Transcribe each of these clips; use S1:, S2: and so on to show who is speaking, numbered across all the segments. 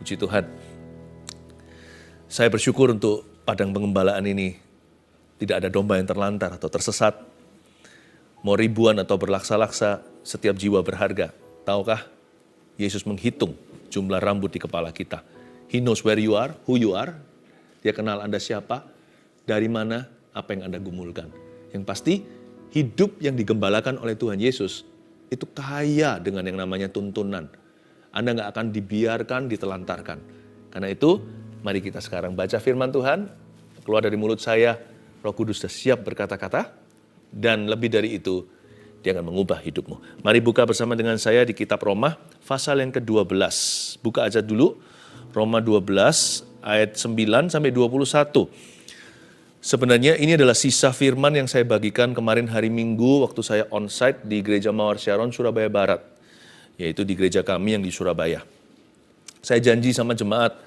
S1: Puji Tuhan. Saya bersyukur untuk padang pengembalaan ini. Tidak ada domba yang terlantar atau tersesat. Mau ribuan atau berlaksa-laksa, setiap jiwa berharga. Tahukah, Yesus menghitung jumlah rambut di kepala kita. He knows where you are, who you are. Dia kenal Anda siapa, dari mana, apa yang Anda gumulkan. Yang pasti, hidup yang digembalakan oleh Tuhan Yesus, itu kaya dengan yang namanya tuntunan. Anda nggak akan dibiarkan, ditelantarkan. Karena itu, mari kita sekarang baca firman Tuhan, keluar dari mulut saya, Roh Kudus sudah siap berkata-kata, dan lebih dari itu, dia akan mengubah hidupmu. Mari buka bersama dengan saya di kitab Roma, pasal yang ke-12. Buka aja dulu, Roma 12, ayat 9 sampai 21. Sebenarnya ini adalah sisa firman yang saya bagikan kemarin hari Minggu, waktu saya onsite di Gereja Mawar Sharon, Surabaya Barat. Yaitu di gereja kami yang di Surabaya. Saya janji sama jemaat,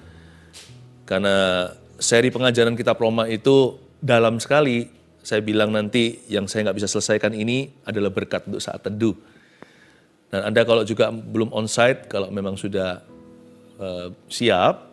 S1: karena seri pengajaran kitab Roma itu dalam sekali, saya bilang nanti yang saya nggak bisa selesaikan ini adalah berkat untuk saat teduh. Dan Anda kalau juga belum onsite, kalau memang sudah siap,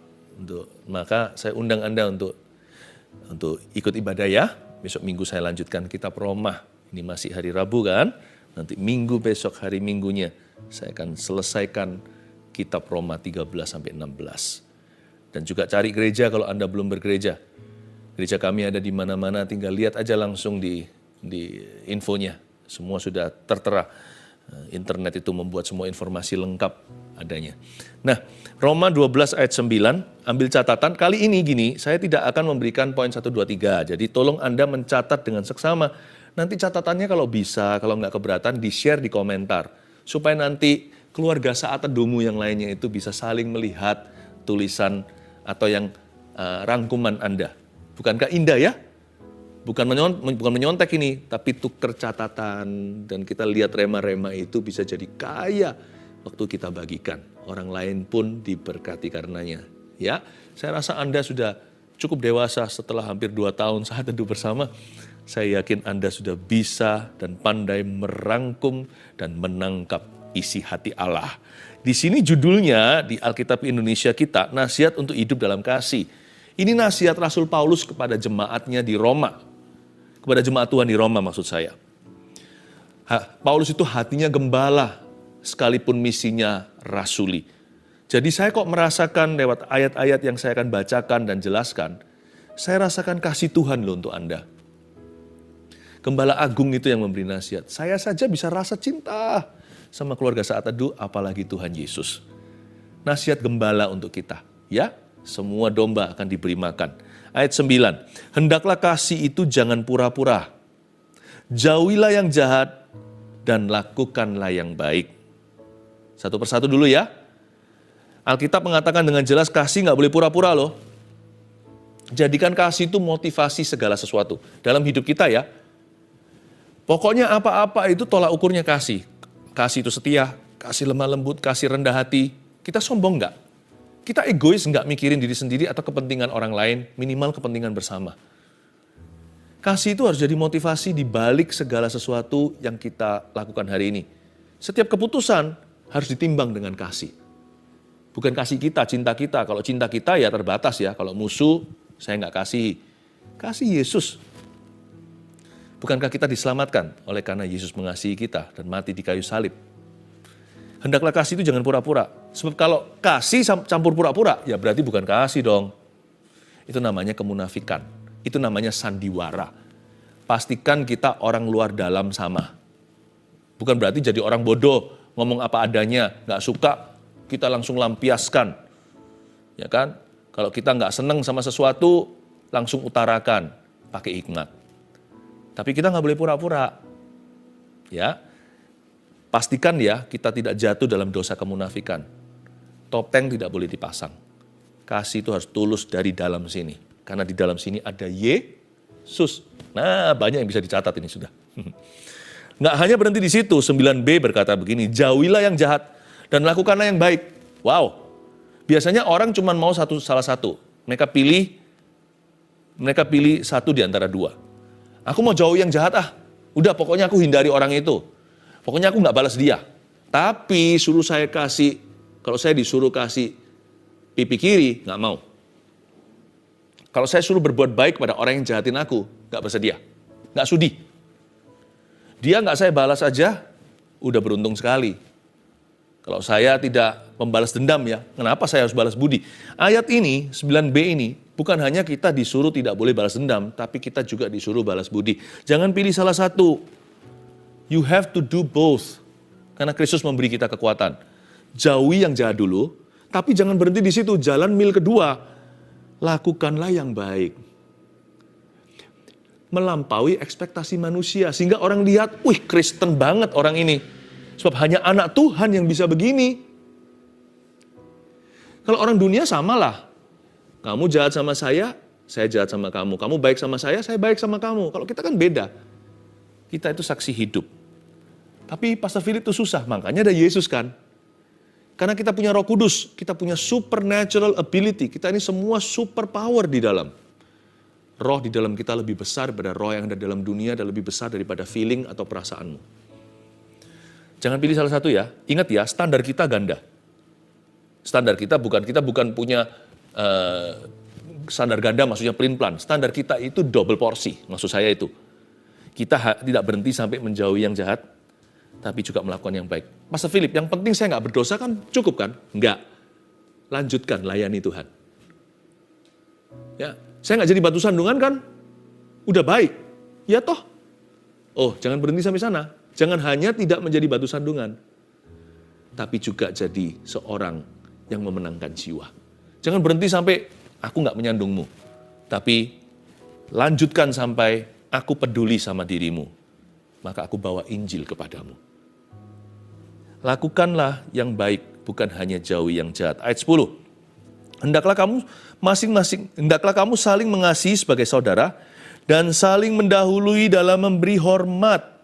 S1: maka saya undang Anda untuk ikut ibadah ya. Besok Minggu saya lanjutkan kitab Roma. Ini masih hari Rabu kan? Nanti Minggu besok hari Minggunya saya akan selesaikan kitab Roma 13 sampai 16. Dan juga cari gereja kalau Anda belum bergereja. Gereja kami ada di mana-mana, tinggal lihat aja langsung di infonya. Semua sudah tertera. Internet itu membuat semua informasi lengkap adanya. Nah, Roma 12 ayat 9, ambil catatan. Kali ini gini, saya tidak akan memberikan poin 1, 2, 3. Jadi tolong Anda mencatat dengan seksama. Nanti catatannya kalau bisa, kalau nggak keberatan, di-share di komentar. Supaya nanti keluarga saat teduhmu yang lainnya itu bisa saling melihat tulisan atau yang rangkuman Anda. Bukankah indah ya? Bukan menyontek ini, tapi tuker catatan. Dan kita lihat rema-rema itu bisa jadi kaya waktu kita bagikan. Orang lain pun diberkati karenanya. Ya, saya rasa Anda sudah cukup dewasa setelah hampir 2 tahun saat teduh bersama. Saya yakin Anda sudah bisa dan pandai merangkum dan menangkap isi hati Allah. Di sini judulnya di Alkitab Indonesia kita, nasihat untuk hidup dalam kasih. Ini nasihat Rasul Paulus kepada jemaatnya di Roma. Kepada jemaat Tuhan di Roma maksud saya. Paulus itu hatinya gembala, sekalipun misinya rasuli. Jadi saya kok merasakan lewat ayat-ayat yang saya akan bacakan dan jelaskan, saya rasakan kasih Tuhan loh untuk Anda. Gembala Agung itu yang memberi nasihat. Saya saja bisa rasa cinta sama keluarga saat teduh, apalagi Tuhan Yesus. Nasihat gembala untuk kita. Ya, semua domba akan diberi makan. Ayat 9, hendaklah kasih itu jangan pura-pura. Jauhilah yang jahat dan lakukanlah yang baik. Satu persatu dulu ya. Alkitab mengatakan dengan jelas kasih nggak boleh pura-pura loh. Jadikan kasih itu motivasi segala sesuatu. Dalam hidup kita ya. Pokoknya apa-apa itu tolak ukurnya kasih. Kasih itu setia, kasih lemah lembut, kasih rendah hati. Kita sombong nggak? Kita egois nggak mikirin diri sendiri atau kepentingan orang lain, minimal kepentingan bersama. Kasih itu harus jadi motivasi di balik segala sesuatu yang kita lakukan hari ini. Setiap keputusan harus ditimbang dengan kasih. Bukan kasih kita, cinta kita. Kalau cinta kita ya terbatas ya. Kalau musuh, saya nggak kasih. Kasih Yesus. Bukankah kita diselamatkan oleh karena Yesus mengasihi kita dan mati di kayu salib? Hendaklah kasih itu jangan pura-pura. Sebab kalau kasih campur pura-pura, ya berarti bukan kasih dong. Itu namanya kemunafikan. Itu namanya sandiwara. Pastikan kita orang luar dalam sama. Bukan berarti jadi orang bodoh, ngomong apa adanya, nggak suka, kita langsung lampiaskan. Ya kan? Kalau kita nggak seneng sama sesuatu, langsung utarakan, pakai hikmat. Tapi kita nggak boleh pura-pura. Ya, pastikan ya kita tidak jatuh dalam dosa kemunafikan. Topeng tidak boleh dipasang. Kasih itu harus tulus dari dalam sini. Karena di dalam sini ada Yesus. Nah, banyak yang bisa dicatat ini sudah. Nggak hanya berhenti di situ, 9b berkata begini, jauhilah yang jahat dan lakukanlah yang baik. Wow, biasanya orang cuma mau salah satu. Mereka pilih satu di antara dua. Aku mau jauh yang jahat udah pokoknya aku hindari orang itu. Pokoknya aku nggak balas dia. Tapi suruh saya kasih, kalau saya disuruh kasih pipi kiri, nggak mau. Kalau saya suruh berbuat baik pada orang yang jahatin aku, nggak bersedia, nggak sudi. Dia nggak saya balas aja, udah beruntung sekali. Kalau saya tidak membalas dendam ya, kenapa saya harus balas budi? Ayat ini, 9b ini, bukan hanya kita disuruh tidak boleh balas dendam, tapi kita juga disuruh balas budi. Jangan pilih salah satu. You have to do both. Karena Kristus memberi kita kekuatan. Jauhi yang jahat dulu, tapi jangan berhenti di situ. Jalan mil kedua, lakukanlah yang baik. Melampaui ekspektasi manusia, sehingga orang lihat, wih Kristen banget orang ini. Sebab hanya anak Tuhan yang bisa begini. Kalau orang dunia samalah. Kamu jahat sama saya jahat sama kamu. Kamu baik sama saya baik sama kamu. Kalau kita kan beda. Kita itu saksi hidup. Tapi Pastor Philip itu susah, makanya ada Yesus kan. Karena kita punya Roh Kudus, kita punya supernatural ability, kita ini semua super power di dalam. Roh di dalam kita lebih besar daripada roh yang ada dalam dunia, dan lebih besar daripada feeling atau perasaanmu. Jangan pilih salah satu ya, ingat ya, standar kita ganda. Standar kita bukan punya standar ganda, maksudnya pelin-pelan. Standar kita itu double porsi, maksud saya itu. Kita tidak berhenti sampai menjauhi yang jahat, tapi juga melakukan yang baik. Pastor Philip, yang penting saya nggak berdosa kan cukup kan? Enggak. Lanjutkan, layani Tuhan. Ya, saya nggak jadi batu sandungan kan? Udah baik. Ya toh? Oh, jangan berhenti sampai sana. Jangan hanya tidak menjadi batu sandungan, tapi juga jadi seorang yang memenangkan jiwa. Jangan berhenti sampai aku nggak menyandungmu, tapi lanjutkan sampai aku peduli sama dirimu, maka aku bawa Injil kepadamu. Lakukanlah yang baik, bukan hanya jauhi yang jahat. Ayat 10. Hendaklah kamu saling mengasihi sebagai saudara dan saling mendahului dalam memberi hormat.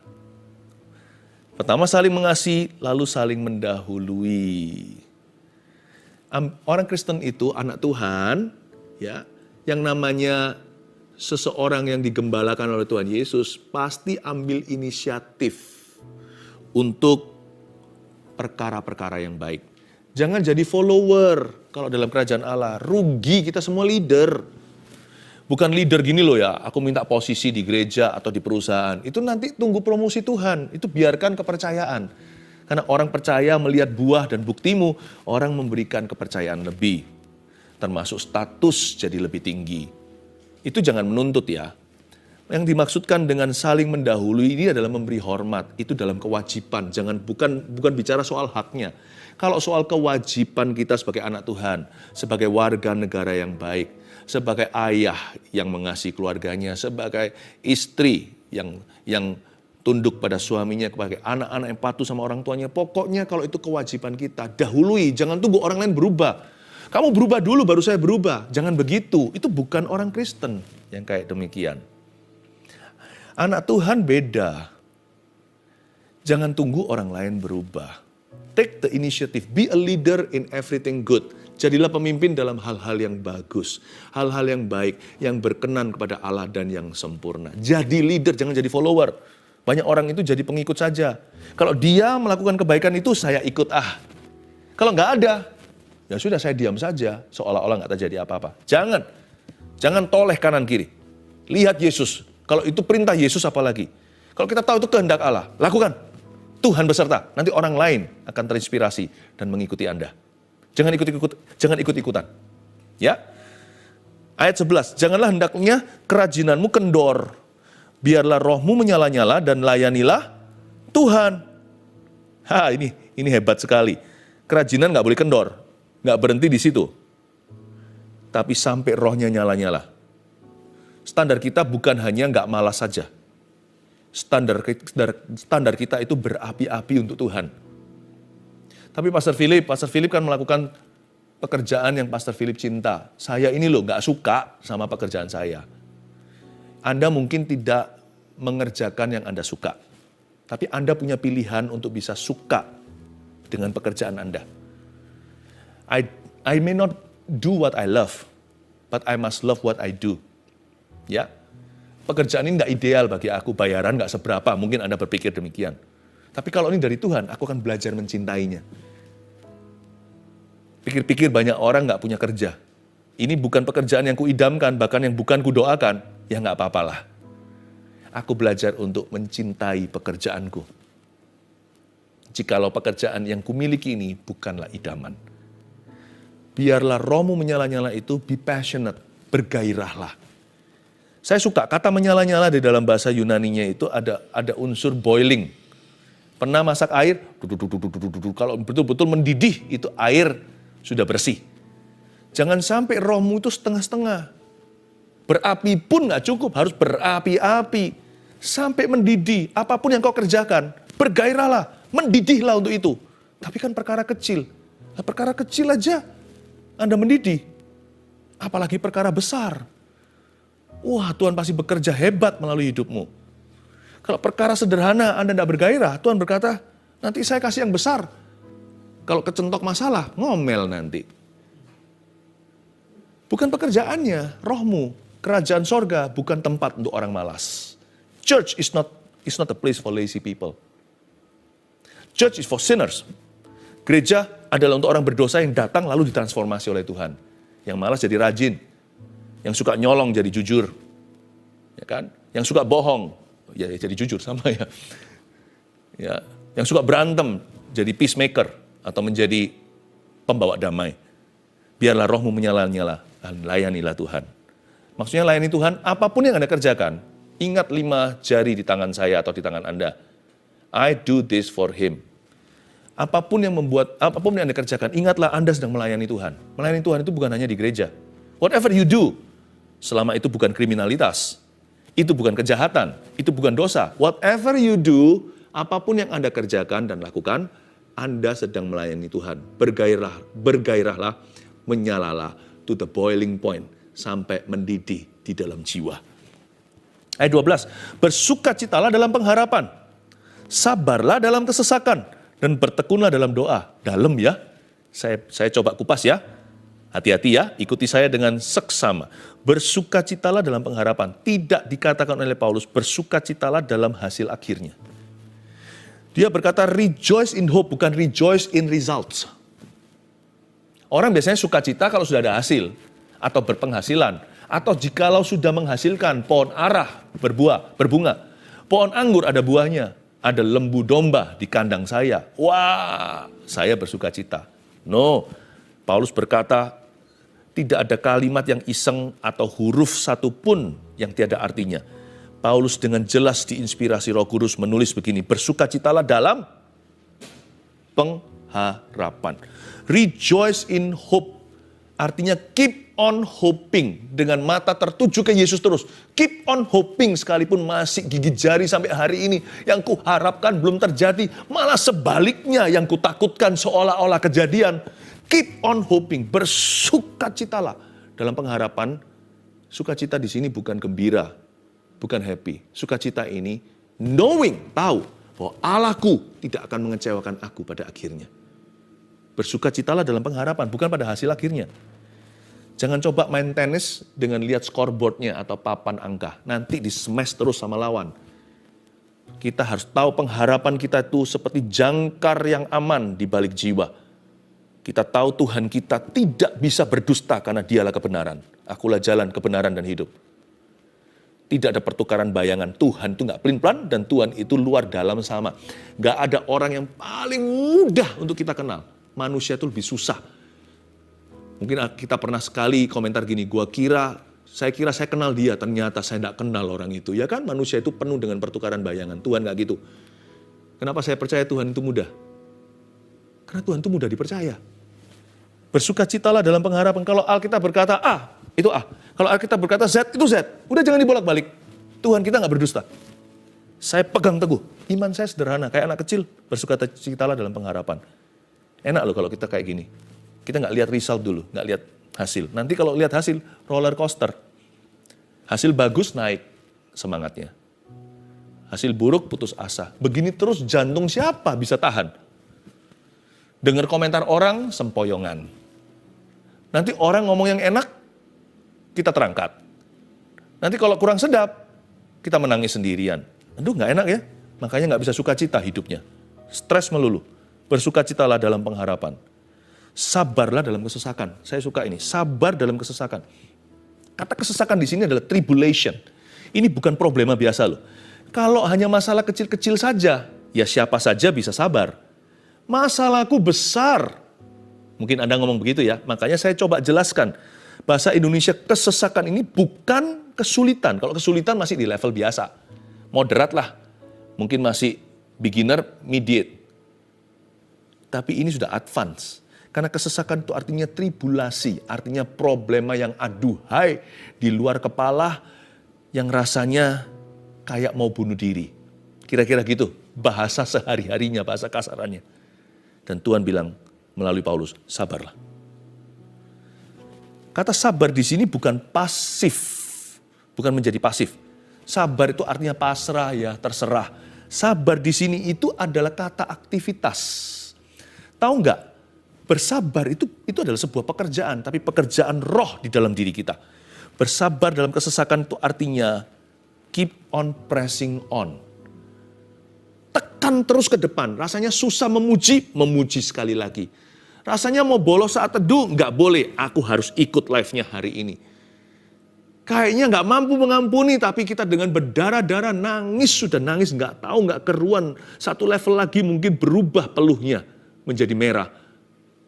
S1: Pertama saling mengasihi, lalu saling mendahului. Orang Kristen itu anak Tuhan, ya, yang namanya seseorang yang digembalakan oleh Tuhan Yesus pasti ambil inisiatif untuk perkara-perkara yang baik. Jangan jadi follower kalau dalam kerajaan Allah. Rugi kita semua leader. Bukan leader gini loh ya, aku minta posisi di gereja atau di perusahaan. Itu nanti tunggu promosi Tuhan, itu biarkan kepercayaan. Karena orang percaya melihat buah dan buktimu, orang memberikan kepercayaan lebih. Termasuk status jadi lebih tinggi. Itu jangan menuntut ya. Yang dimaksudkan dengan saling mendahului ini adalah memberi hormat. Itu dalam kewajiban, bukan bicara soal haknya. Kalau soal kewajiban kita sebagai anak Tuhan, sebagai warga negara yang baik, sebagai ayah yang mengasihi keluarganya, sebagai istri yang tunduk pada suaminya, sebagai anak-anak yang patuh sama orang tuanya. Pokoknya kalau itu kewajiban kita, dahului, jangan tunggu orang lain berubah. Kamu berubah dulu baru saya berubah. Jangan begitu. Itu bukan orang Kristen yang kayak demikian. Anak Tuhan beda. Jangan tunggu orang lain berubah. Take the initiative. Be a leader in everything good. Jadilah pemimpin dalam hal-hal yang bagus. Hal-hal yang baik. Yang berkenan kepada Allah dan yang sempurna. Jadi leader, jangan jadi follower. Banyak orang itu jadi pengikut saja. Kalau dia melakukan kebaikan itu, saya ikut Kalau nggak ada, ya sudah saya diam saja. Seolah-olah nggak terjadi apa-apa. Jangan toleh kanan kiri. Lihat Yesus. Kalau itu perintah Yesus apalagi. Kalau kita tahu itu kehendak Allah, lakukan. Tuhan beserta. Nanti orang lain akan terinspirasi dan mengikuti Anda. Jangan ikut-ikutan. Ya. Ayat 11. Janganlah hendaknya kerajinanmu kendor. Biarlah rohmu menyala-nyala dan layanilah Tuhan. Ini hebat sekali. Kerajinan nggak boleh kendor. Nggak berhenti di situ. Tapi sampai rohnya nyala-nyala. Standar kita bukan hanya nggak malas saja. Standar kita itu berapi-api untuk Tuhan. Tapi Pastor Philip kan melakukan pekerjaan yang Pastor Philip cinta. Saya ini loh nggak suka sama pekerjaan saya. Anda mungkin tidak mengerjakan yang Anda suka. Tapi Anda punya pilihan untuk bisa suka dengan pekerjaan Anda. I may not do what I love, but I must love what I do. Ya, pekerjaan ini nggak ideal bagi aku, bayaran nggak seberapa, mungkin Anda berpikir demikian. Tapi kalau ini dari Tuhan, aku akan belajar mencintainya. Pikir-pikir banyak orang nggak punya kerja. Ini bukan pekerjaan yang kuidamkan, bahkan yang bukan kudoakan. Ya nggak apa-apalah. Aku belajar untuk mencintai pekerjaanku. Jikalau pekerjaan yang kumiliki ini bukanlah idaman. Biarlah rohmu menyala-nyala itu, be passionate, bergairahlah. Saya suka kata menyala-nyala di dalam bahasa Yunaninya itu ada unsur boiling. Pernah masak air, kalau betul-betul mendidih itu air sudah bersih. Jangan sampai rohmu itu setengah-setengah. Berapi pun nggak cukup, harus berapi-api. Sampai mendidih, apapun yang kau kerjakan, bergairahlah, mendidihlah untuk itu. Tapi kan perkara kecil. Nah, perkara kecil aja Anda mendidih. Apalagi perkara besar. Wah, Tuhan pasti bekerja hebat melalui hidupmu. Kalau perkara sederhana Anda tidak bergairah, Tuhan berkata, nanti saya kasih yang besar. Kalau kecentok masalah, ngomel nanti. Bukan pekerjaannya, rohmu. Kerajaan sorga bukan tempat untuk orang malas. Church is not a place for lazy people. Church is for sinners. Gereja adalah untuk orang berdosa yang datang lalu ditransformasi oleh Tuhan. Yang malas jadi rajin. Yang suka nyolong jadi jujur. Ya kan? Yang suka bohong, ya jadi jujur sama ya. Ya, yang suka berantem jadi peacemaker atau menjadi pembawa damai. Biarlah rohmu menyala-nyala dan layanilah Tuhan. Maksudnya layani Tuhan, apapun yang Anda kerjakan, ingat 5 jari di tangan saya atau di tangan Anda. I do this for Him. Apapun yang Anda kerjakan, ingatlah Anda sedang melayani Tuhan. Melayani Tuhan itu bukan hanya di gereja. Whatever you do, selama itu bukan kriminalitas, itu bukan kejahatan, itu bukan dosa. Whatever you do, apapun yang Anda kerjakan dan lakukan, Anda sedang melayani Tuhan. Bergairahlah, menyalalah to the boiling point, sampai mendidih di dalam jiwa. Ayat 12, bersukacitalah dalam pengharapan, sabarlah dalam kesesakan, dan bertekunlah dalam doa. Dalam ya, saya coba kupas ya. Hati-hati ya, ikuti saya dengan seksama. Bersukacitalah dalam pengharapan. Tidak dikatakan oleh Paulus, bersukacitalah dalam hasil akhirnya. Dia berkata rejoice in hope, bukan rejoice in results. Orang biasanya sukacita kalau sudah ada hasil, atau berpenghasilan, atau jikalau sudah menghasilkan pohon arah berbunga. Pohon anggur ada buahnya, ada lembu domba di kandang saya. Wah, saya bersukacita. No, Paulus berkata, tidak ada kalimat yang iseng atau huruf satupun yang tiada artinya. Paulus dengan jelas diinspirasi Roh Kudus menulis begini, bersukacitalah dalam pengharapan. Rejoice in hope, artinya keep on hoping, dengan mata tertuju ke Yesus terus. Keep on hoping sekalipun masih gigit jari sampai hari ini. Yang kuharapkan belum terjadi, malah sebaliknya yang kutakutkan seolah-olah kejadian. Keep on hoping, bersukacitalah dalam pengharapan. Sukacita di sini bukan gembira, bukan happy. Sukacita ini knowing, tahu bahwa Allahku tidak akan mengecewakan aku pada akhirnya. Bersukacitalah dalam pengharapan, bukan pada hasil akhirnya. Jangan coba main tenis dengan lihat scoreboardnya atau papan angka. Nanti di-smash terus sama lawan. Kita harus tahu pengharapan kita itu seperti jangkar yang aman di balik jiwa. Kita tahu Tuhan kita tidak bisa berdusta karena Dialah kebenaran. Akulah jalan, kebenaran, dan hidup. Tidak ada pertukaran bayangan. Tuhan itu nggak pelin-pelan dan Tuhan itu luar dalam sama. Nggak ada orang yang paling mudah untuk kita kenal. Manusia itu lebih susah. Mungkin kita pernah sekali komentar gini, saya kira saya kenal dia, ternyata saya tidak kenal orang itu. Ya kan, manusia itu penuh dengan pertukaran bayangan. Tuhan nggak gitu. Kenapa saya percaya Tuhan itu mudah? Karena Tuhan itu mudah dipercaya. Bersukacitalah dalam pengharapan. Kalau Alkitab berkata A, itu A. Kalau Alkitab berkata Z, itu Z. Udah jangan dibolak-balik. Tuhan kita nggak berdusta. Saya pegang teguh. Iman saya sederhana, kayak anak kecil. Bersukacitalah dalam pengharapan. Enak loh kalau kita kayak gini. Kita nggak lihat result dulu, nggak lihat hasil. Nanti kalau lihat hasil, roller coaster. Hasil bagus, naik semangatnya. Hasil buruk, putus asa. Begini terus jantung siapa bisa tahan? Dengar komentar orang, sempoyongan. Nanti orang ngomong yang enak, kita terangkat. Nanti kalau kurang sedap, kita menangis sendirian. Aduh nggak enak ya, makanya nggak bisa sukacita hidupnya. Stres melulu. Bersukacitalah dalam pengharapan. Sabarlah dalam kesesakan. Saya suka ini, sabar dalam kesesakan. Kata kesesakan di sini adalah tribulation. Ini bukan problema biasa loh. Kalau hanya masalah kecil-kecil saja, ya siapa saja bisa sabar. Masalahku besar. Mungkin Anda ngomong begitu ya, makanya saya coba jelaskan. Bahasa Indonesia kesesakan ini bukan kesulitan. Kalau kesulitan masih di level biasa. Moderat lah. Mungkin masih beginner, mediate. Tapi ini sudah advance. Karena kesesakan itu artinya tribulasi, artinya problema yang aduhai di luar kepala yang rasanya kayak mau bunuh diri. Kira-kira gitu, bahasa sehari-harinya, bahasa kasarannya. Dan Tuhan bilang melalui Paulus, sabarlah. Kata sabar di sini bukan pasif, bukan menjadi pasif. Sabar itu artinya pasrah ya, terserah. Sabar di sini itu adalah kata aktivitas. Tahu nggak? Bersabar itu adalah sebuah pekerjaan, tapi pekerjaan roh di dalam diri kita. Bersabar dalam kesesakan itu artinya keep on pressing on. Tekan terus ke depan, rasanya susah memuji, memuji sekali lagi. Rasanya mau bolos saat teduh, nggak boleh, aku harus ikut live-nya hari ini. Kayaknya nggak mampu mengampuni, tapi kita dengan berdarah-darah nangis, sudah nangis, nggak tahu, nggak keruan. Satu level lagi mungkin berubah peluhnya menjadi merah.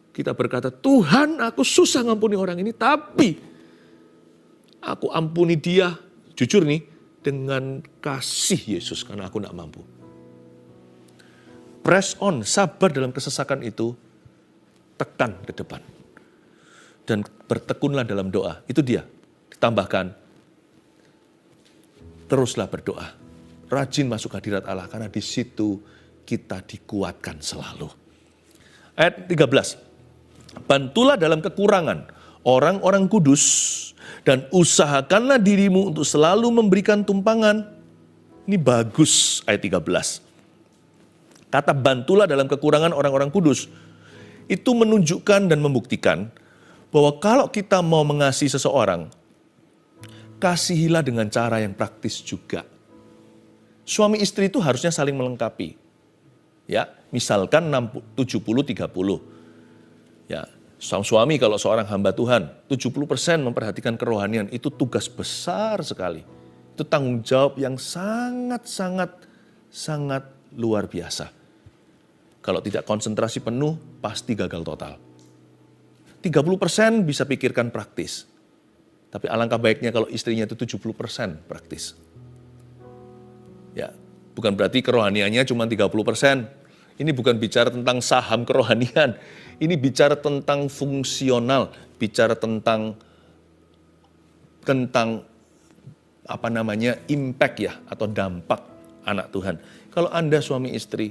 S1: Kita berkata, Tuhan aku susah ngampuni orang ini, tapi aku ampuni dia, jujur nih, dengan kasih Yesus karena aku gak mampu. Press on, sabar dalam kesesakan itu, tekan ke depan. Dan bertekunlah dalam doa, itu dia. Ditambahkan, teruslah berdoa. Rajin masuk hadirat Allah, karena di situ kita dikuatkan selalu. Ayat 13. Bantulah dalam kekurangan orang-orang kudus dan usahakanlah dirimu untuk selalu memberikan tumpangan. Ini bagus ayat 13. Kata bantulah dalam kekurangan orang-orang kudus itu menunjukkan dan membuktikan bahwa kalau kita mau mengasihi seseorang, kasihilah dengan cara yang praktis juga. Suami istri itu harusnya saling melengkapi. Ya, misalkan 70-30. Ya, sang suami kalau seorang hamba Tuhan, 70% memperhatikan kerohanian, itu tugas besar sekali. Itu tanggung jawab yang sangat luar biasa. Kalau tidak konsentrasi penuh, pasti gagal total. 30% bisa pikirkan praktis. Tapi alangkah baiknya kalau istrinya itu 70% praktis. Ya, bukan berarti kerohaniannya cuma 30%. Ini bukan bicara tentang saham kerohanian. Ini bicara tentang fungsional, bicara tentang impact ya, atau dampak anak Tuhan. Kalau Anda suami istri,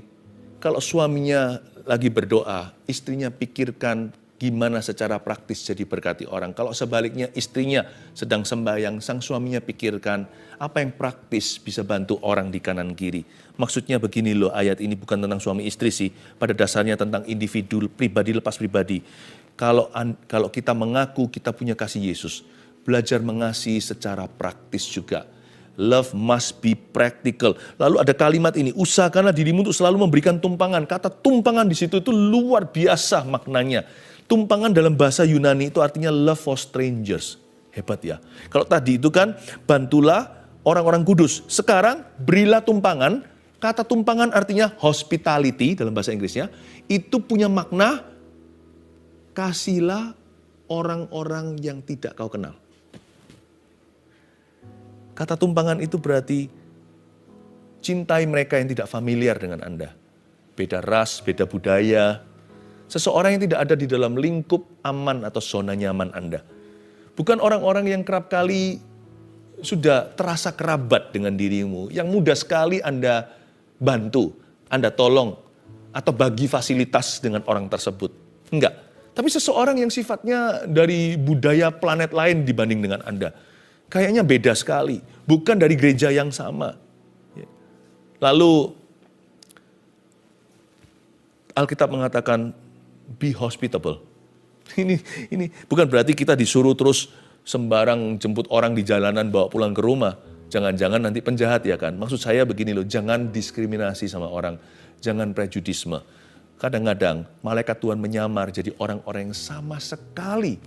S1: kalau suaminya lagi berdoa, istrinya pikirkan gimana secara praktis jadi berkati orang. Kalau sebaliknya istrinya sedang sembahyang, sang suaminya pikirkan apa yang praktis bisa bantu orang di kanan kiri. Maksudnya begini loh, ayat ini bukan tentang suami istri sih, pada dasarnya tentang individu, pribadi lepas pribadi. Kalau kita mengaku kita punya kasih Yesus, belajar mengasihi secara praktis juga. Love must be practical. Lalu ada kalimat ini, usahakanlah dirimu untuk selalu memberikan tumpangan. Kata tumpangan di situ itu luar biasa maknanya. Tumpangan dalam bahasa Yunani itu artinya love for strangers. Hebat ya. Kalau tadi itu kan bantulah orang-orang kudus. Sekarang berilah tumpangan. Kata tumpangan artinya hospitality dalam bahasa Inggrisnya. Itu punya makna kasihlah orang-orang yang tidak kau kenal. Kata tumpangan itu berarti cintai mereka yang tidak familiar dengan Anda. Beda ras, beda budaya. Seseorang yang tidak ada di dalam lingkup aman atau zona nyaman Anda. Bukan orang-orang yang kerap kali sudah terasa kerabat dengan dirimu, yang mudah sekali Anda bantu, Anda tolong, atau bagi fasilitas dengan orang tersebut. Enggak. Tapi seseorang yang sifatnya dari budaya planet lain dibanding dengan Anda. Kayaknya beda sekali. Bukan dari gereja yang sama. Lalu Alkitab mengatakan, be hospitable. Ini bukan berarti kita disuruh terus sembarang jemput orang di jalanan bawa pulang ke rumah. Jangan-jangan nanti penjahat ya kan. Maksud saya begini loh, jangan diskriminasi sama orang. Jangan prejudisme. Kadang-kadang malaikat Tuhan menyamar jadi orang-orang yang sama sekali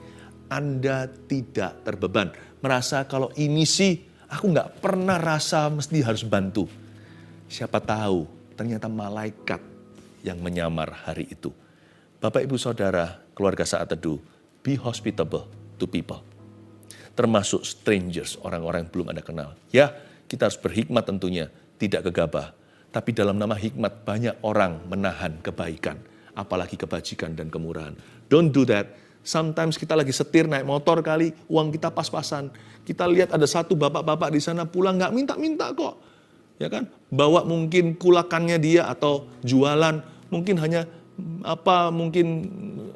S1: Anda tidak terbeban. Merasa kalau ini sih aku nggak pernah rasa mesti harus bantu. Siapa tahu ternyata malaikat yang menyamar hari itu. Bapak, Ibu, Saudara, keluarga Saat Teduh, be hospitable to people. Termasuk strangers, orang-orang yang belum Anda kenal. Ya, kita harus berhikmat tentunya, tidak gegabah. Tapi dalam nama hikmat banyak orang menahan kebaikan, apalagi kebajikan dan kemurahan. Don't do that. Sometimes kita lagi setir naik motor kali, uang kita pas-pasan. Kita lihat ada satu bapak-bapak di sana pulang nggak minta-minta kok. Ya kan? Bawa mungkin kulakannya dia atau jualan, mungkin hanya mungkin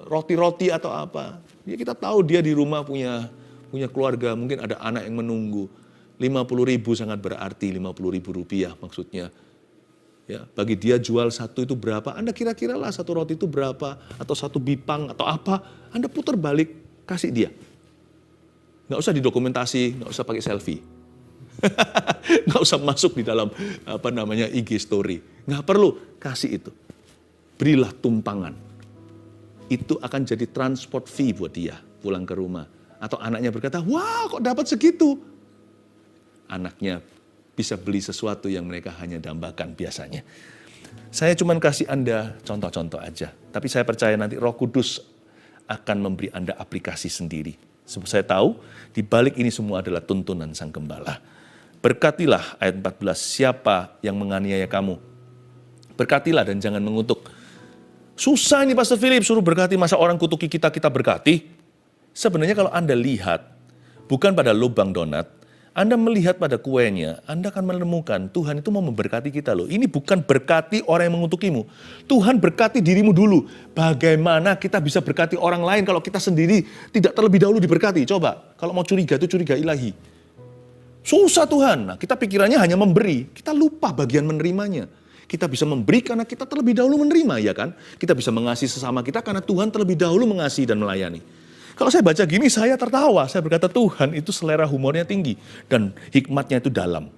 S1: roti-roti atau apa. Ya kita tahu dia di rumah punya keluarga, mungkin ada anak yang menunggu. 50.000 sangat berarti, 50.000 rupiah maksudnya. Ya, bagi dia jual satu itu berapa, Anda kira-kira lah satu roti itu berapa, atau satu bipang, atau apa, Anda putar balik, kasih dia. Nggak usah didokumentasi, nggak usah pakai selfie. Nggak usah masuk di dalam IG story. Nggak perlu, kasih itu. Berilah tumpangan. Itu akan jadi transport fee buat dia, pulang ke rumah. Atau anaknya berkata, wah kok dapat segitu. Anaknya bisa beli sesuatu yang mereka hanya dambakan biasanya. Saya cuma kasih Anda contoh-contoh aja. Tapi saya percaya nanti Roh Kudus akan memberi Anda aplikasi sendiri. Sebab saya tahu di balik ini semua adalah tuntunan Sang Gembala. Berkatilah ayat 14, siapa yang menganiaya kamu? Berkatilah dan jangan mengutuk. Susah ini Pastor Philip suruh berkati, masa orang kutuki kita berkati? Sebenarnya kalau Anda lihat, bukan pada lubang donat, Anda melihat pada kuenya, Anda akan menemukan Tuhan itu mau memberkati kita loh. Ini bukan berkati orang yang mengutukimu. Tuhan berkati dirimu dulu. Bagaimana kita bisa berkati orang lain kalau kita sendiri tidak terlebih dahulu diberkati? Coba, kalau mau curiga itu curiga ilahi. Susah Tuhan. Nah, kita pikirannya hanya memberi. Kita lupa bagian menerimanya. Kita bisa memberi karena kita terlebih dahulu menerima, ya kan? Kita bisa mengasihi sesama kita karena Tuhan terlebih dahulu mengasihi dan melayani. Kalau saya baca gini, saya tertawa. Saya berkata, Tuhan itu selera humornya tinggi. Dan hikmatnya itu dalam.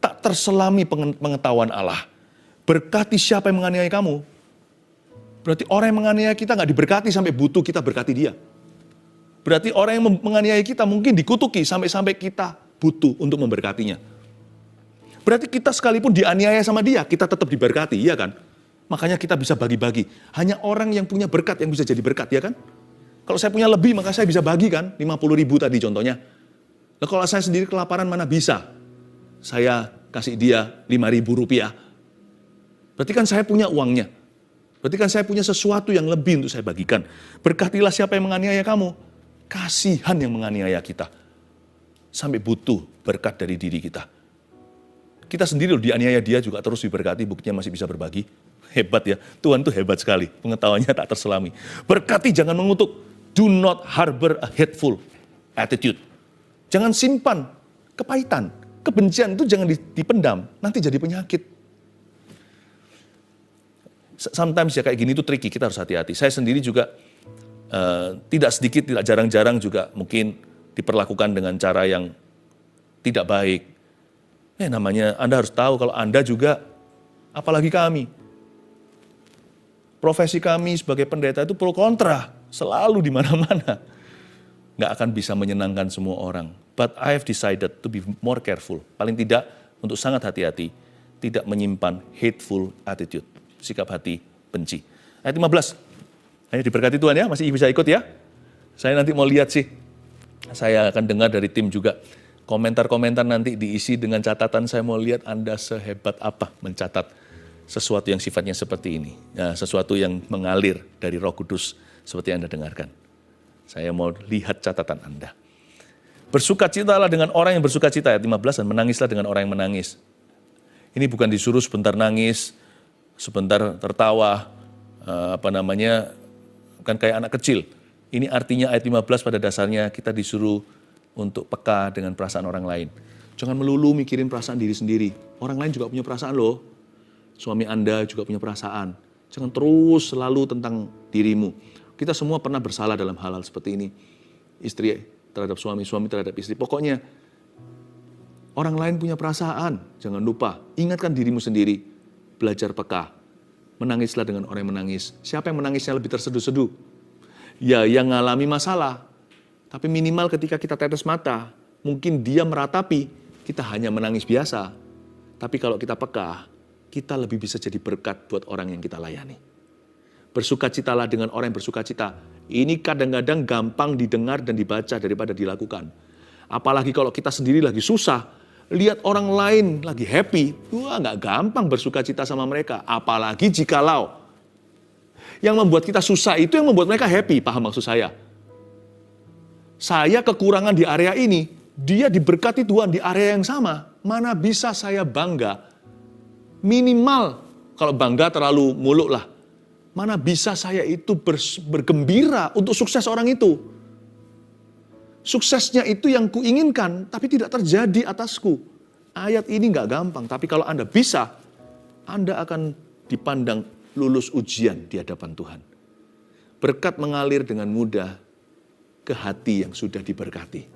S1: Tak terselami pengetahuan Allah. Berkati siapa yang menganiaya kamu. Berarti orang yang menganiaya kita nggak diberkati sampai butuh kita berkati dia. Berarti orang yang menganiaya kita mungkin dikutuki sampai kita butuh untuk memberkatinya. Berarti kita sekalipun dianiaya sama dia, kita tetap diberkati, ya kan? Makanya kita bisa bagi-bagi. Hanya orang yang punya berkat yang bisa jadi berkat, ya kan? Kalau saya punya lebih, maka saya bisa bagi kan, 50.000 tadi contohnya. Nah, kalau saya sendiri kelaparan mana bisa? Saya kasih dia 5.000 rupiah. Berarti kan saya punya uangnya. Berarti kan saya punya sesuatu yang lebih untuk saya bagikan. Berkatilah siapa yang menganiaya kamu. Kasihan yang menganiaya kita. Sampai butuh berkat dari diri kita. Kita sendiri loh dianiaya dia juga terus diberkati, buktinya masih bisa berbagi. Hebat ya, Tuhan tuh hebat sekali, pengetahuannya tak terselami. Berkati jangan mengutuk. Do not harbor a hateful attitude. Jangan simpan kepahitan, kebencian itu jangan dipendam, nanti jadi penyakit. Sometimes ya kayak gini tuh tricky, kita harus hati-hati. Saya sendiri juga tidak sedikit, tidak jarang-jarang juga mungkin diperlakukan dengan cara yang tidak baik. Namanya Anda harus tahu kalau Anda juga, apalagi kami, profesi kami sebagai pendeta itu pro kontra. Selalu di mana-mana. Nggak akan bisa menyenangkan semua orang. But I have decided to be more careful. Paling tidak untuk sangat hati-hati. Tidak menyimpan hateful attitude. Sikap hati benci. Ayat 15. Ayo diberkati Tuhan ya. Masih bisa ikut ya. Saya nanti mau lihat sih. Saya akan dengar dari tim juga. Komentar-komentar nanti diisi dengan catatan. Saya mau lihat Anda sehebat apa mencatat sesuatu yang sifatnya seperti ini. Ya, sesuatu yang mengalir dari Roh Kudus. Seperti yang Anda dengarkan. Saya mau lihat catatan Anda. Bersukacitalah dengan orang yang bersukacita, ayat 15, dan menangislah dengan orang yang menangis. Ini bukan disuruh sebentar nangis, sebentar tertawa, bukan kayak anak kecil. Ini artinya ayat 15 pada dasarnya kita disuruh untuk peka dengan perasaan orang lain. Jangan melulu mikirin perasaan diri sendiri. Orang lain juga punya perasaan loh. Suami Anda juga punya perasaan. Jangan terus selalu tentang dirimu. Kita semua pernah bersalah dalam hal-hal seperti ini. Istri terhadap suami, suami terhadap istri. Pokoknya orang lain punya perasaan. Jangan lupa, ingatkan dirimu sendiri. Belajar peka. Menangislah dengan orang yang menangis. Siapa yang menangisnya lebih terseduh-seduh? Ya, yang ngalami masalah. Tapi minimal ketika kita tetes mata, mungkin dia meratapi, kita hanya menangis biasa. Tapi kalau kita peka, kita lebih bisa jadi berkat buat orang yang kita layani. Bersukacitalah dengan orang yang bersukacita. Ini kadang-kadang gampang didengar dan dibaca daripada dilakukan. Apalagi kalau kita sendiri lagi susah, lihat orang lain lagi happy, wah nggak gampang bersukacita sama mereka. Apalagi jikalau yang membuat kita susah itu yang membuat mereka happy, paham maksud saya? Saya kekurangan di area ini, dia diberkati Tuhan di area yang sama. Mana bisa saya bangga? Minimal, kalau bangga terlalu muluk lah. Mana bisa saya itu bergembira untuk sukses orang itu? Suksesnya itu yang kuinginkan, tapi tidak terjadi atasku. Ayat ini nggak gampang, tapi kalau Anda bisa, Anda akan dipandang lulus ujian di hadapan Tuhan. Berkat mengalir dengan mudah ke hati yang sudah diberkati.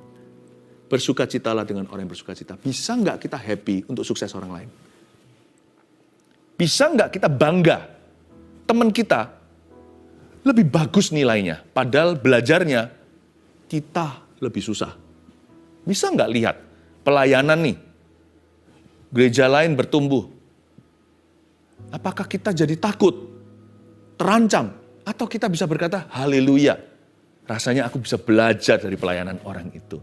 S1: Bersukacitalah dengan orang yang bersukacita. Bisa nggak kita happy untuk sukses orang lain? Bisa nggak kita bangga teman kita lebih bagus nilainya, padahal belajarnya kita lebih susah. Bisa nggak lihat pelayanan nih, gereja lain bertumbuh. Apakah kita jadi takut, terancam, atau kita bisa berkata, haleluya, rasanya aku bisa belajar dari pelayanan orang itu.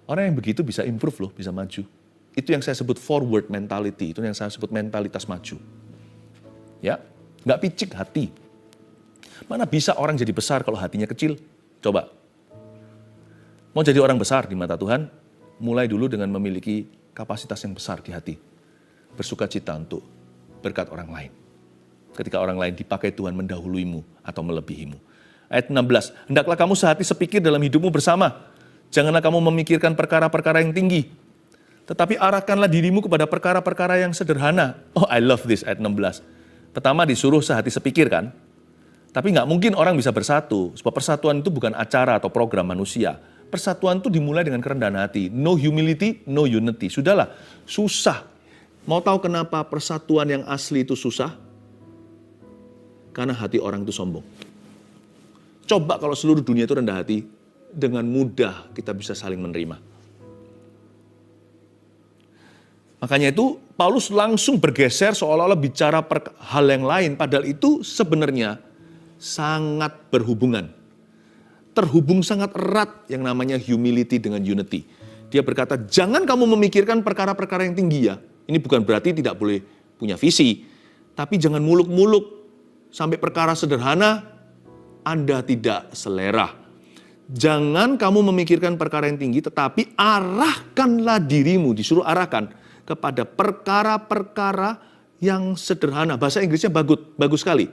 S1: Orang yang begitu bisa improve loh, bisa maju. Itu yang saya sebut forward mentality, itu yang saya sebut mentalitas maju. Ya, nggak picik hati. Mana bisa orang jadi besar kalau hatinya kecil? Coba. Mau jadi orang besar di mata Tuhan, mulai dulu dengan memiliki kapasitas yang besar di hati. Bersukacita untuk berkat orang lain. Ketika orang lain dipakai Tuhan mendahuluimu atau melebihimu. Ayat 16, hendaklah kamu sehati sepikir dalam hidupmu bersama. Janganlah kamu memikirkan perkara-perkara yang tinggi. Tetapi arahkanlah dirimu kepada perkara-perkara yang sederhana. Oh, I love this, ayat 16. Pertama disuruh sehati sepikir kan. Tapi nggak mungkin orang bisa bersatu. Sebab persatuan itu bukan acara atau program manusia. Persatuan itu dimulai dengan kerendahan hati. No humility, no unity. Sudahlah, susah. Mau tahu kenapa persatuan yang asli itu susah? Karena hati orang itu sombong. Coba kalau seluruh dunia itu rendah hati, dengan mudah kita bisa saling menerima. Makanya itu Paulus langsung bergeser seolah-olah bicara hal yang lain. Padahal itu sebenarnya sangat berhubungan. Terhubung sangat erat yang namanya humility dengan unity. Dia berkata, jangan kamu memikirkan perkara-perkara yang tinggi ya. Ini bukan berarti tidak boleh punya visi. Tapi jangan muluk-muluk. Sampai perkara sederhana, Anda tidak selera. Jangan kamu memikirkan perkara yang tinggi, tetapi arahkanlah dirimu, disuruh arahkan kepada perkara-perkara yang sederhana. Bahasa Inggrisnya bagus sekali.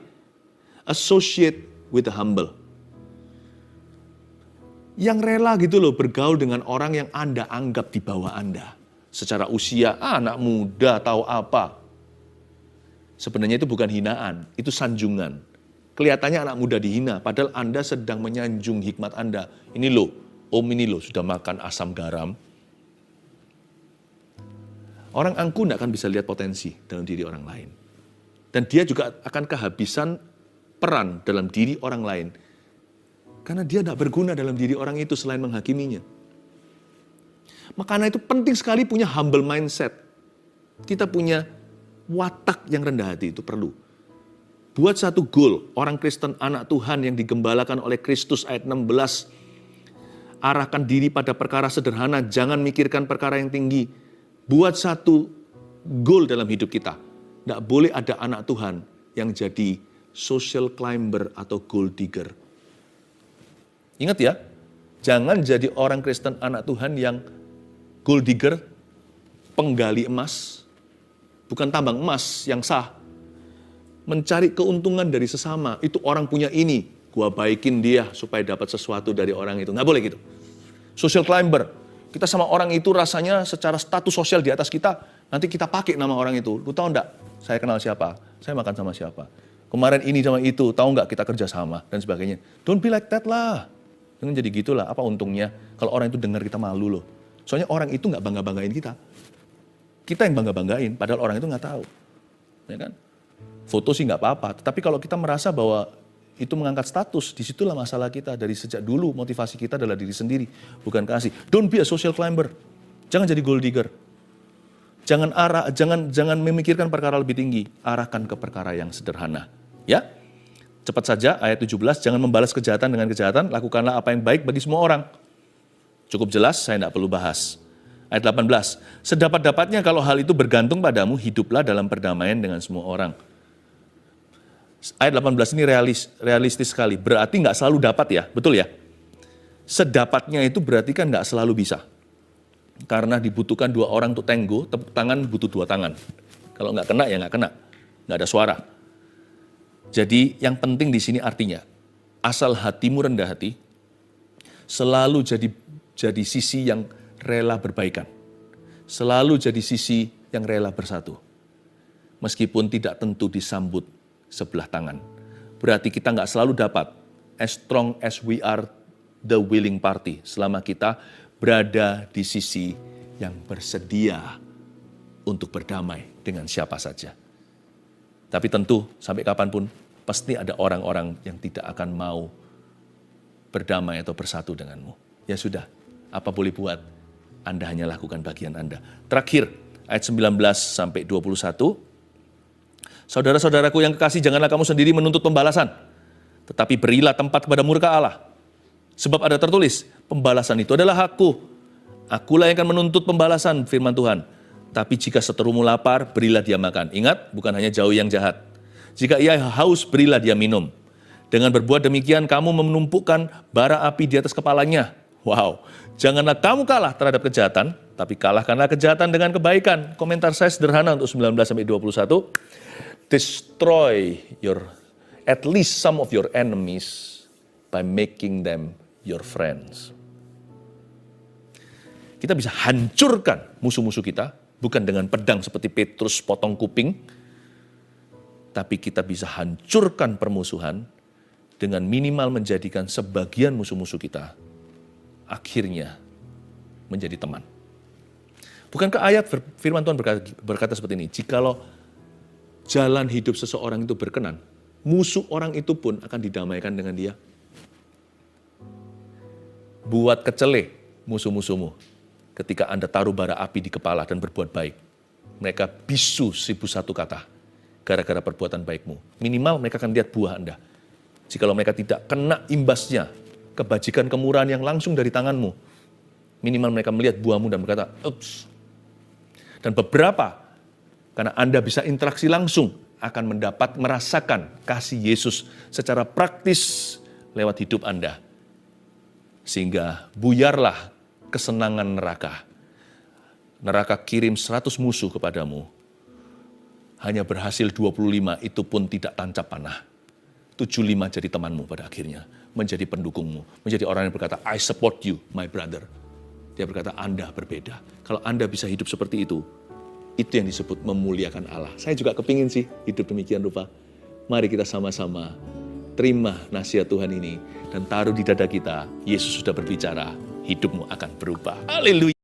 S1: Associate with the humble. Yang rela gitu loh bergaul dengan orang yang Anda anggap di bawah Anda. Secara usia, anak muda tahu apa. Sebenarnya itu bukan hinaan, itu sanjungan. Kelihatannya anak muda dihina, padahal Anda sedang menyanjung hikmat Anda. Ini loh, om ini loh sudah makan asam garam. Orang angkuh tidak akan bisa lihat potensi dalam diri orang lain. Dan dia juga akan kehabisan peran dalam diri orang lain. Karena dia tidak berguna dalam diri orang itu selain menghakiminya. Makanya itu penting sekali punya humble mindset. Kita punya watak yang rendah hati itu perlu. Buat satu goal, orang Kristen anak Tuhan yang digembalakan oleh Kristus ayat 16. Arahkan diri pada perkara sederhana, jangan mikirkan perkara yang tinggi. Buat satu goal dalam hidup kita. Tidak boleh ada anak Tuhan yang jadi social climber atau gold digger. Ingat ya, jangan jadi orang Kristen anak Tuhan yang gold digger, penggali emas, bukan tambang emas yang sah. Mencari keuntungan dari sesama, itu orang punya ini, gua baikin dia supaya dapat sesuatu dari orang itu. Nggak boleh gitu. Social climber, kita sama orang itu rasanya secara status sosial di atas kita, nanti kita pakai nama orang itu. Lu tahu enggak, saya kenal siapa, saya makan sama siapa. Kemarin ini sama itu, tahu nggak kita kerja sama, dan sebagainya. Don't be like that lah. Jangan jadi gitulah, apa untungnya kalau orang itu dengar kita malu loh. Soalnya orang itu nggak bangga-banggain kita. Kita yang bangga-banggain, padahal orang itu nggak tahu. Ya kan? Foto sih nggak apa-apa, tetapi kalau kita merasa bahwa itu mengangkat status, disitulah masalah kita. Dari sejak dulu motivasi kita adalah diri sendiri, bukan kasih. Don't be a social climber. Jangan jadi gold digger. Jangan memikirkan perkara lebih tinggi, arahkan ke perkara yang sederhana. Ya, cepat saja ayat 17, jangan membalas kejahatan dengan kejahatan, lakukanlah apa yang baik bagi semua orang. Cukup jelas, saya tidak perlu bahas. Ayat 18, sedapat-dapatnya kalau hal itu bergantung padamu, hiduplah dalam perdamaian dengan semua orang. Ayat 18 ini realistis sekali, berarti nggak selalu dapat ya, betul ya? Sedapatnya itu berarti kan nggak selalu bisa. Karena dibutuhkan 2 orang untuk tenggo, tepuk tangan butuh 2 tangan. Kalau nggak kena ya nggak kena, nggak ada suara. Jadi yang penting di sini artinya, asal hatimu rendah hati, selalu jadi sisi yang rela berbaikan. Selalu jadi sisi yang rela bersatu. Meskipun tidak tentu disambut sebelah tangan. Berarti kita nggak selalu dapat, as strong as we are the willing party, selama kita berada di sisi yang bersedia untuk berdamai dengan siapa saja. Tapi tentu sampai kapanpun pasti ada orang-orang yang tidak akan mau berdamai atau bersatu denganmu. Ya sudah, apa boleh buat? Anda hanya lakukan bagian Anda. Terakhir, ayat 19 sampai 21. Saudara-saudaraku yang kekasih, janganlah kamu sendiri menuntut pembalasan, tetapi berilah tempat kepada murka Allah. Sebab ada tertulis, pembalasan itu adalah hakku. Akulah yang akan menuntut pembalasan, firman Tuhan. Tapi jika seterumu lapar, berilah dia makan. Ingat, bukan hanya jauh yang jahat. Jika ia haus, berilah dia minum. Dengan berbuat demikian, kamu menumpukkan bara api di atas kepalanya. Wow, janganlah kamu kalah terhadap kejahatan, tapi kalahkanlah kejahatan dengan kebaikan. Komentar saya sederhana untuk 19-21. Destroy at least some of your enemies by making them your friends. Kita bisa hancurkan musuh-musuh kita, bukan dengan pedang seperti Petrus potong kuping, tapi kita bisa hancurkan permusuhan dengan minimal menjadikan sebagian musuh-musuh kita akhirnya menjadi teman. Bukankah ayat firman Tuhan berkata seperti ini, jikalau jalan hidup seseorang itu berkenan, musuh orang itu pun akan didamaikan dengan dia. Buat kecele musuh-musuhmu ketika Anda taruh bara api di kepala dan berbuat baik. Mereka bisu 1001 kata gara-gara perbuatan baikmu. Minimal mereka akan lihat buah Anda. Jikalau mereka tidak kena imbasnya, kebajikan kemurahan yang langsung dari tanganmu, minimal mereka melihat buahmu dan berkata, ups. Dan beberapa, karena Anda bisa interaksi langsung, akan merasakan kasih Yesus secara praktis lewat hidup Anda. Sehingga buyarlah kesenangan neraka. Neraka kirim 100 musuh kepadamu. Hanya berhasil 25, itu pun tidak tancap panah. 75 jadi temanmu pada akhirnya. Menjadi pendukungmu. Menjadi orang yang berkata, I support you, my brother. Dia berkata, Anda berbeda. Kalau Anda bisa hidup seperti itu yang disebut memuliakan Allah. Saya juga kepingin sih hidup demikian rupa. Mari kita sama-sama terima nasihat Tuhan ini dan taruh di dada kita, Yesus sudah berbicara, hidupmu akan berubah. Haleluya.